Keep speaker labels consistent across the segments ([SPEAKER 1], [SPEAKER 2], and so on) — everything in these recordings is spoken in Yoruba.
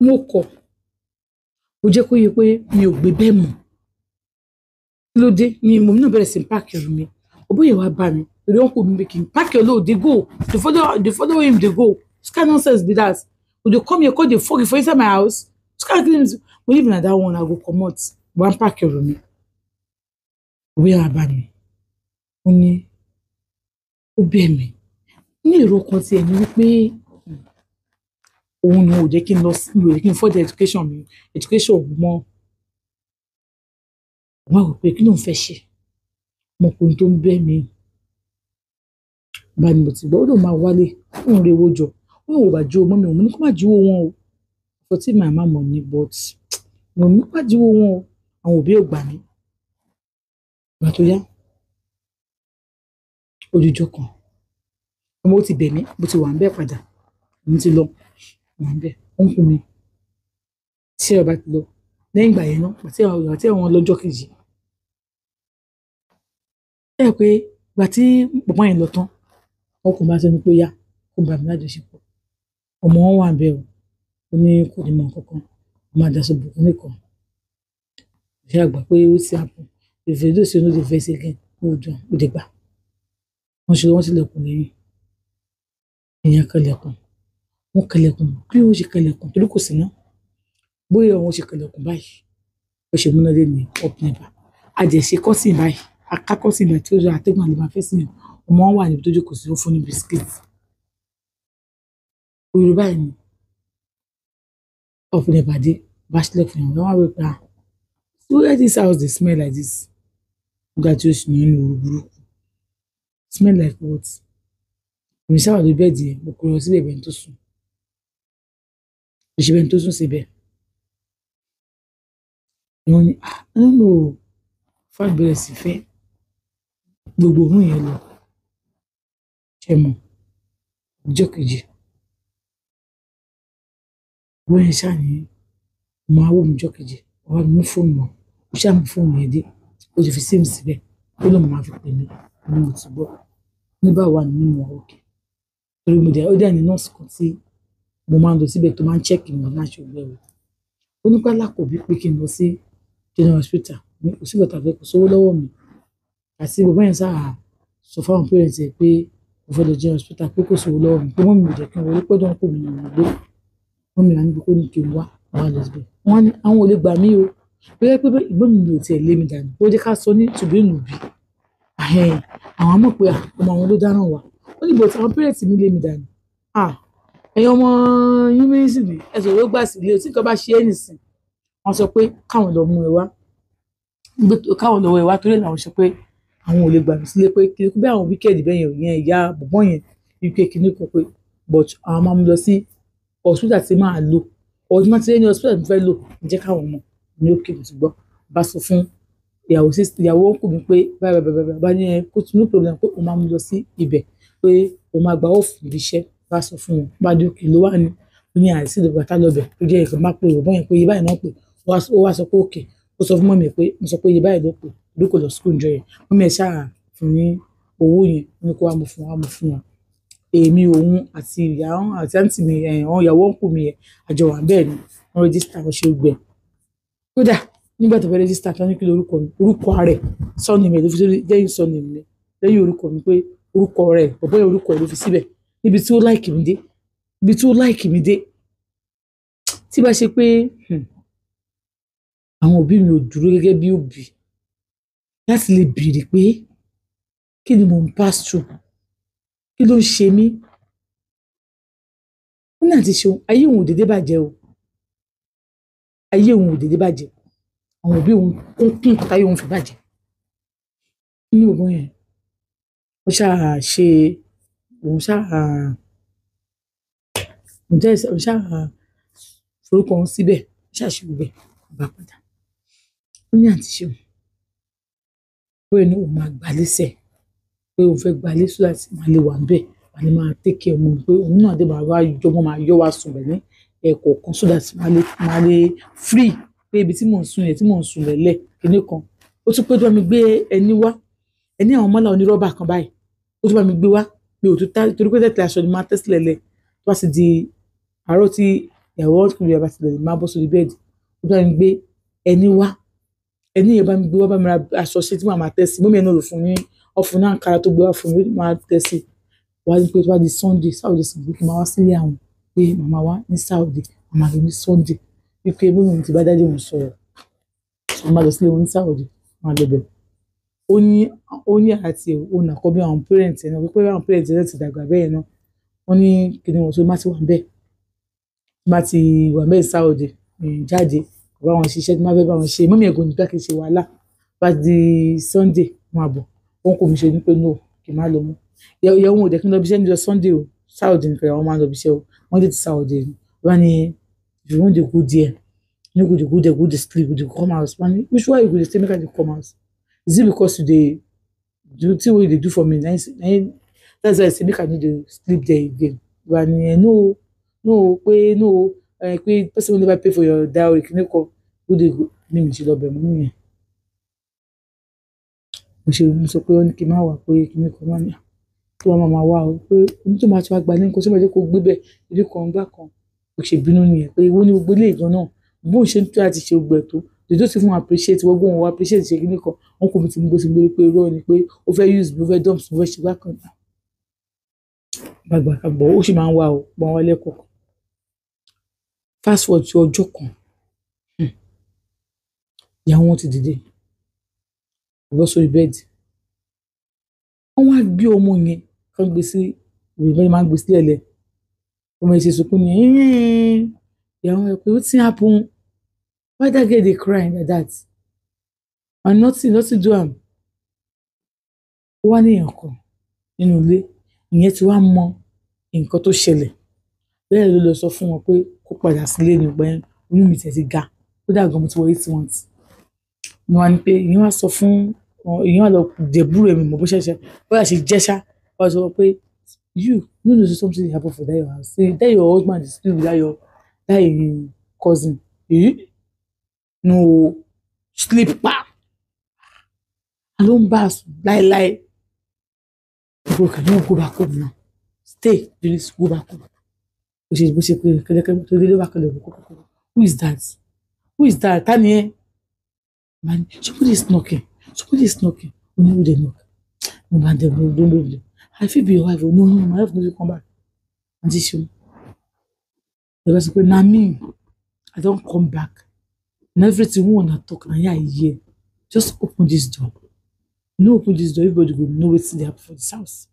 [SPEAKER 1] mo kọ̀ mo jẹ́ kó yé pé mi ò gbé bẹ́ẹ̀ mọ̀ kí ló dé ni mo náà bẹ̀rẹ̀ sí ń páàkì ẹrù mi Oboye wá bá mi torí wọn kò mi pé kí n pack your load dey go dey follow him dey go which kind nonsense be that we dey come here come dey fok for inside my house which kind thing but if na that one I go comot wan pack ẹrù mi Oboye wá bá mi ó ní ó bẹ̀ mí ní èrò kan tí ẹni wípé òun ni ò jẹ́ kí n lọ sí ìwé kí n further education mi education mọ́ wọn rò pé kí ló ń fẹ́ ṣe ọmọkùnrin tó ń bẹ̀ mí bá ní mo ti gbọ́ ó lóun máa wálé òun rewó jọ òun ò bá jí owó mọ́ mi òun ní kó má jíwó wọn o for tí my mama ní but mo ní kó má jíwó wọn o àwọn òbí ò gbà mí ìgbà tó yá ojújọ kan ọmọ ó ti bẹ̀ mí bó ti wà ń bẹ̀ padà mo ti lọ wà ń bẹ̀ ó ń kú mi tí ọba ti lọ lẹ́yìn ìgbà yẹn náà àti àwọn lọ́jọ́ kejì ẹ pé ìgbà tí bàbá yẹn lọ tán ọkùnrin bá sọ ní pé yá kó bá mi lájọṣepọ̀ ọmọ wọn wà bẹ́ẹ̀ o ó ní kò ní mọ kankan ọmọ àdàsọ bùkún nìkan ṣe àgbà pé ó ti àpò ìfẹ́dọ̀ sí onóde fẹ́ sí again ó dùn ó dé gbà wọ́n ṣe wọ́n tilẹ̀kùn lẹ́yìn èèyàn kẹlẹ̀kùn wọ́n kẹlẹ̀kùn bí wọ́n ṣe kẹlẹ̀kùn torí kò sí náà bóyá wọ́n ṣe kẹlẹ̀kùn báyìí ó ṣe múnádé ní ọ̀pìnìbà àjẹsí kọ́sìn báyìí akákọ́sìn báyìí tí ó yọ àtẹ́gùn àlè máa fẹ́ sí yàn ọmọ wọn wà níbi tó jókòó sí ó fún ní bisikíìtì yorùbá yìí ni ọ̀pìnìbà dé bá ṣílẹ̀ fún yàn wọ́n wá wí pé so where this house dey smell like this nígbà tí ó sì ní ìlú burúkú smell like what ìrìn sáwà lórí bẹ́ẹ̀dì ẹ̀ mo kúrò síbẹ̀ bẹ́ẹ̀ tó sùn ìṣẹ̀bẹ̀ tó sùn síbẹ̀ wọ́n ní nínú fáàlì bẹ̀rẹ̀ sí fẹ́ gbogbo òun yẹn lọ ṣe mọ̀ ọjọ́ kejì wọ́n yẹn ṣáà ní ọmọ awó mi ọjọ́ kejì wọ́n á mú fóònù wọn ó ṣáà mú fóònù yẹn dé ó ti fi síìmù síbẹ̀ ó lóun máa fi pè mí ní mo ti gbọ́ nígbà wà nínú ìwọ̀n òkè torí mo dẹ̀ ó dẹ̀ ní nọ́ọ̀sì kan tí mo máa ń lọ síbẹ̀ tó máa ń chẹ́ẹ̀kì mi láṣọ ìgbẹ́wò ó nípa lákòbí pé kí n lọ sí general hospital ní kò sí ìgbàtà fẹ́ kò sówó lọ́wọ́ mi àti bàbá yẹn sáà sọ fáwọn parents ẹ̀ pé mo fẹ́ lọ general hospital pé kò sówó lọ́wọ́ mi pé wọ́n mi ò jẹ́ kí n wọlé pẹ́ dán kò mí nà gbé wọ́n mi rà níbi kó ní kí n wá lọ síbẹ̀ wọ́n ní àwọn ò lè gbà mí o pé ìgbọ́n mi ò tiẹ̀ lé mi dànù ó jẹ́ ká sọ ní tùbí nùbí àwọn mọ̀ pé ọmọ àwọn ló dáná wà ó ní bọ̀tí àwọn parents mi lé mi dànù ẹ̀yin ọmọ yunifásitì ẹ̀sùn ló gbà sílé o tí nǹkan bá ṣe é nìsín wọ́n sọ pé káwọn lọ mú ẹ wá káwọn lọ wọ ẹ wá torí làwọn sọ pé àwọn ò lè gbà mí sílé pé kí bí àwọn wíkẹ́ẹ̀dì bẹ́ẹ̀ yẹn ìyá bọ̀bọ́ yẹn wípé kí ní kó pé but àwọn máa mú lọ sí hospital tí máa lò ọdún máa ti lé ní hospital tí mo fẹ́ lò jẹ́ káwọn mọ̀ ní òkè mo ti gbọ́ bá sọ fún ìyàwó ń kù mí pé báyìí bá ní ẹ kó tún ní problem pé òun máa mú lọ sí ibẹ̀ pé òun máa gba off ibi iṣẹ́ bá sọ fún wọn bá dé òkè ló wà ní àìsí ìdògbà tá lọ́bẹ̀ tó jẹ́ ìkan máa pé ìwọ̀n yẹn pé iye báyìí náà pé ó wá sọ pé òkè ó sọ fún mọ́mí pé mo sọ pé iye báyìí ló pè ló kò lọ school njọ yẹn mọ́mí ẹ̀ ṣáà fún ní owó yẹn ní kó wá mú fún wa èmi òun àti ìyá àti àǹtí mi àwọn ìyàwó ń kù mí yẹn àjọ wà bẹ́ẹ̀ ni wọ́n rẹ́jísítà wọ́n ṣe gbẹ kódà nígbà tó fẹ́ rẹ́jísítà tó ní kí lórúkọ mi orúkọ rẹ̀ sọ́ọ̀nì mi ló fi lẹ́yìn sọ́ọ̀nì mi lẹ́yìn orúkọ mi pé orúkọ rẹ̀ bọ̀bọ́ yẹn orúkọ rẹ̀ ló fi síbẹ̀ níbi tí ó láìkì mi dé tí bá ṣe pé àwọn òbí mi ò dúró gẹ́gẹ́ bí òbí láti lè béèrè pé kí ni mò ń pass through kí ló ń ṣe mí ó ní àti ṣeun ayé òun ò dédé bàjẹ́ o ayé òun ò dédé bàjẹ́ àwọn òbí òun ó ń kún táyé òun fi bàjẹ́ nínú òbí yẹn ó ṣáà ṣe òun ṣáà forúkọ wọn síbẹ̀ ṣáà ṣe gbogbo ẹ̀ bá padà ó ní àti ṣeun bóyá ní òun máa gbà lẹ́sẹ̀ pé òun fẹ́ gbà lẹ́sẹ̀ láti máa lè wà níbẹ̀ wà ní máa tẹ́kẹ̀ ọmọ pé òun náà dé máa wá máa yọ wá sùn rẹ̀ ní ẹ̀kọ̀ọ̀kan so that máa lè free pé ibi tí mò ń sùn yẹn tí mò ń sùn lẹ́lẹ̀ kíní kan ó tún pé tó bá mi gbé ẹni wá ẹni àwọn mọ́là onírọ́bà kan báyìí ó tún bá mi gbé wá mi ò tún tá torí pé tẹ̀tẹ̀ aṣọ ni máa tẹ́sílẹ̀ lẹ̀ tó bá sì di àárọ̀ tí ìyàwó kúrò yàrá ti lọ máa bọ́ sórí bẹ́ẹ̀dì ó bá mi gbé ẹni wá ẹni yẹn bá mi gbé wá bá mi ra aṣọ ṣe tí màá máa tẹ́ sí mọ́mí ẹ̀ náà lò fún ní ọ̀fun náà kára tó gbé wá fún mi máa tẹ́ sí wá ní pé tó bá di Sunday Saturday sì gbé kí n máa wá sílé àwọn pé màmá wá ní Saturday màmá lọ ní Sunday wípé mọ́mí mi ti bá dájú òun sọ̀rọ̀ màmá lọ sílé wọn ní Saturday màá lọ bẹ̀rẹ̀ ó ní àti òun àkọ́ bí àwọn parents ẹ̀ náà wípé àwọn parents ẹ̀ náà ti dàgbà bẹ́ẹ̀ náà wọ́n ní kí ni wọ́n tó má ti wà bẹ́ẹ̀ má ti wà bẹ́ẹ̀ Saturday jáde bá wọn ṣiṣẹ́ tí má fẹ́ bá wọn ṣe mọ́mí ẹ̀gọ́ nígbà kì í ṣe wàhálà bá di Sunday máa bọ̀ wọn kò mi ṣe ní pé no kì í má lọ mọ́ ìyàwó wọn ò dẹ̀ kí n lọ bí iṣẹ́ níjọ́ Sunday o Saturday nìkan ìyàwó máa ń lọ bí iṣẹ́ o wọ́n dé ti Saturday wọ́n ní if you wan dey go there you go dey go there go dey sleep go dey come out wọ́n ní which why you go dey stay make I dey come out is it because you dey do thing wey you dey do for me na that's why I say make I no dey sleep there again wọ́n ní no pé person wey never pay for your dowry kìíní kan go dey go ní mi ṣe lọ bẹ̀ mọ́ nìyẹn mo sọ pé ó ní kí n má wà pé kìíní kan wá ní kí wọ́n máa wá o pé oní tó máa tún àgbà ní nǹkan tó máa jẹ́ kó gbé bẹ̀ ìdí kan gbà kan kò ṣe bínú nìyẹn pé ìwọ ní gbogbo ilé ìgan náà bóun ṣe ń tó láti ṣe gbẹ tó dèjọ́ sì fún appreciate wọ́n gbóhùn wọ́n appreciate ṣe kìíní kan wọn kò mi ti gbó sí gbórí pé irọ́ ni pé ó fẹ́ use mi ó fẹ́ dump mi ó fẹ́ ṣe gbà kan gbàgbà kan bọ̀ ó sì máa ń wá o pọ́n wá lẹ́kọ̀ọ́ fast forward sí ọjọ́ kan ìyàwó wọn ti dìde bọ́ sórí bẹ́ẹ̀dì wọ́n wá gbé ọmọ yẹn kán gbé sí ìrìnbọn yẹn máa ń gbé sílẹ̀ lẹ̀ ọmọ yẹn ṣe sunkún ní ìyàwó ẹ̀ pé ó ti happen why that girl dey cry like that and nothing do am ó wá ní èèyàn kan nínú ilé ìyẹn ti wá mọ nǹkan tó ṣẹlẹ̀ bẹ́ẹ̀ ló lọ sọ fún wọn pé kó padà sílé ní ìgbà yẹn oyún mi tẹ̀ ti ga ó dàgbà mo ti wọ 8 months ni wọ́n á ní pé ìyẹn wá sọ fún ìyẹn wá lọ dẹ̀búrò ẹ̀mí mọ̀ bó ṣẹ̀ṣẹ̀ bóyá ṣe jẹ́ṣá wọ́n sọ pé you no know say something dey happen for that your house say that your husband is still with that cousin no sleep pa ló ń bá a sùn láéláé bro can you go back home now stay please go back home bó ṣe pé kẹlẹkẹ tó délé wá kẹlẹ kókó who is that tani ẹ man somebody is knocking we know who dey knock no man dem don't know I fit be your wife no my wife no fit come back aunty ṣeun ẹ bá sọ pé na me I don come back na everything wey una talk na here I hear just open this door you no open this door everybody go know wetin dey happen for this house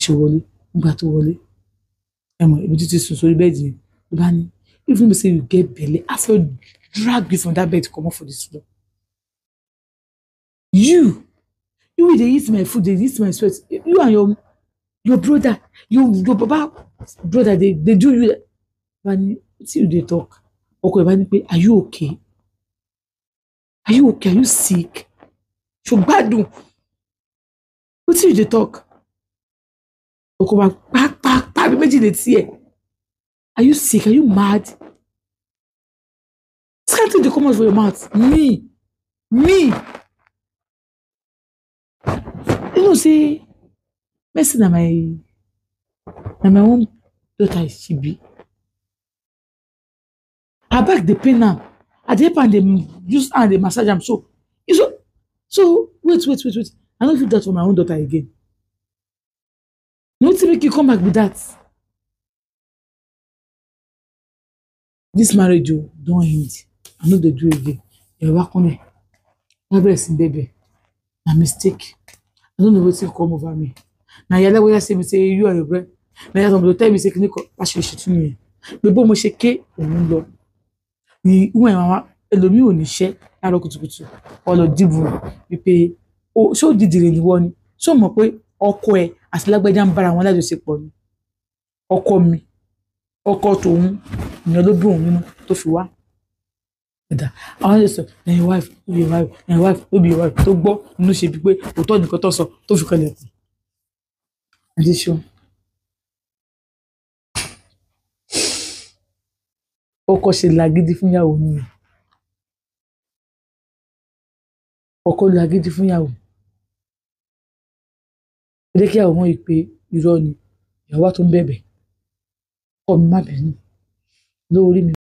[SPEAKER 1] ṣe wọlé nígbà tó wọlé ẹ mọ ibi títí sùn sórí bẹ́ẹ̀dì yẹn ló bá ní even though say you get belle I fit drag you from that bed comot for this floor you wey dey eat my food dey eat my sweat you and your brother your baba brother dey do you bá ní wetin you dey talk ọkọ ẹ bá ní pé are you okay are you sick ṣo gbádùn wetin you dey talk ọkọ bá pàápàá bí méjì létí ẹ are you sick are you mad this kind thing dey come out for your mouth me you know say Mercy na my own daughter she be her back dey pain am I dey help am dey use hand dey massage am so wait I no fit do that for my own daughter again wetin make you come back be that this marriage o don end I no dey do again ẹ̀rọ akúnlẹ̀ wọ́n bẹ̀rẹ̀ sí bẹ̀bẹ̀ na mistake I don't know wetin come over me na yàrá wẹ́yà say me say you and your brother na yàrá somebody tell me say kìnnìkan aṣọ ìṣètò nìyẹn pé bó mo ṣe ké òun lọ ni ìwọ̀n ẹ̀ máa ẹlòmíì ò ní ṣẹ́ láàárọ̀ kùtùkùtù wọ́n lọ dìbò wípé ṣé ó dìdìrì ni wọ́n ni ṣé o mọ̀ pé ọkọ ẹ̀ àti lágbájá ń bára wọn lájọṣepọ̀ ni ọkọ mi ọkọ tòun ìyẹn ló bí òun nínú tó fi wá ẹ̀dá àwọn ẹ̀sọ́ na your wife no be your wife tó gbọ́ nínú ṣe bí pé òótọ́ nìkan tó sọ tó fi kọlẹ̀ kù adéṣọ́ ọkọ ṣe làgídí fún ìyàwó nìyẹn ọkọ làgídí fún ìyàwó ẹdẹ kí àwọn ìpè irọ́ ni ìyàwó tó ń bẹ̀bẹ̀ ọkọ mi má bínú lórí mi.